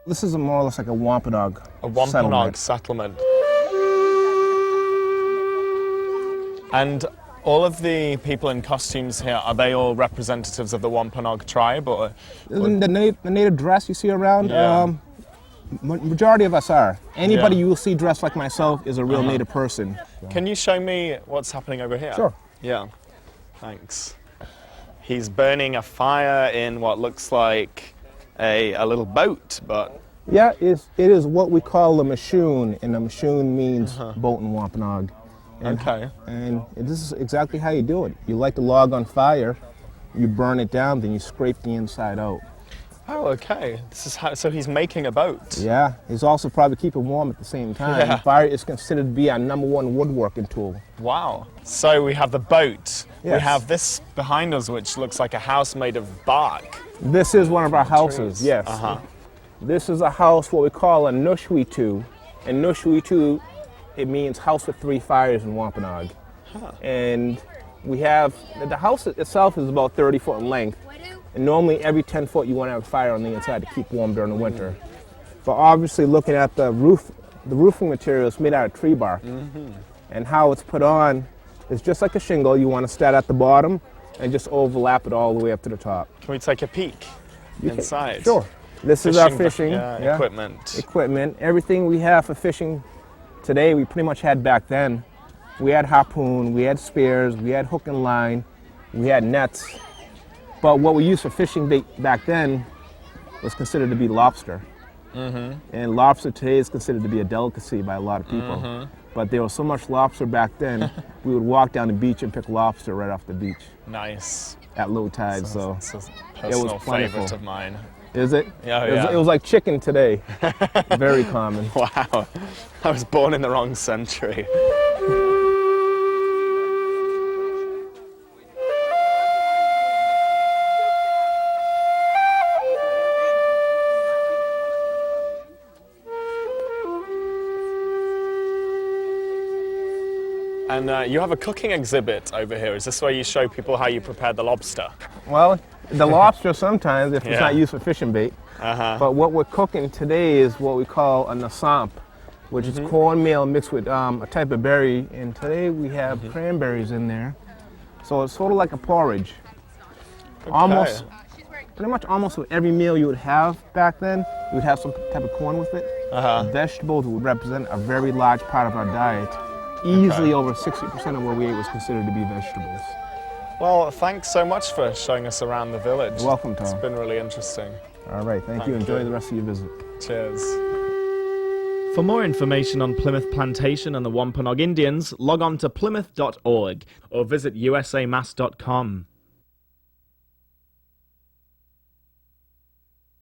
This is more or less like a Wampanoag Wampanoag settlement. And all of the people in costumes here, are they all representatives of the Wampanoag tribe? Or? The native dress you see around, Yeah. Majority of us are. Anybody you will see dressed like myself is a real native person. Can you show me what's happening over here? Sure. Yeah, thanks. He's burning a fire in what looks like a little boat, but... Yeah, it is what we call a mashoon, and a mashoon means boat in Wampanoag. And, Okay. And this is exactly how you do it. You light the log on fire, you burn it down, then you scrape the inside out. Oh, okay. This is how, so he's making a boat. Yeah, he's also probably keeping warm at the same time. Yeah. Fire is considered to be our #1 woodworking tool. Wow. So we have the boat. We Yes. have this behind us, which looks like a house made of bark. This is one of our houses, Trees. yes. This is a house, what we call a nushwitu. And nushwitu, it means house with 3 fires in Wampanoag. And we have, the house itself is about 30 foot in length. And normally every 10 foot you want to have a fire on the inside to keep warm during the winter. But obviously looking at the roofing material is made out of tree bark. And how it's put on is just like a shingle. You want to start at the bottom and just overlap it all the way up to the top. Can we take a peek inside? Sure. This is our fishing equipment. Equipment. Everything we have for fishing today, we pretty much had back then. We had harpoon, we had spears, we had hook and line, we had nets. But what we used for fishing bait back then was considered to be lobster. And lobster today is considered to be a delicacy by a lot of people. But there was so much lobster back then, we would walk down the beach and pick lobster right off the beach. Nice. At low tide, so It's a it personal was plentiful. favorite of mine. Is it? Yeah, It was like chicken today. Very common. Wow. I was born in the wrong century. And you have a cooking exhibit over here. Is this where you show people how you prepare the lobster? Well, the lobster sometimes, if it's not used for fishing bait. But what we're cooking today is what we call a nasamp, which is cornmeal mixed with a type of berry. And today we have cranberries in there. So it's sort of like a porridge. Okay. Pretty much almost with every meal you would have back then, you would have some type of corn with it. Vegetables would represent a very large part of our diet. Easily over 60% of what we ate was considered to be vegetables. Well, thanks so much for showing us around the village. You're welcome, Tom. It's been really interesting. All right, thank you. Enjoy the rest of your visit. Cheers. For more information on Plymouth Plantation and the Wampanoag Indians, log on to plymouth.org or visit usamass.com.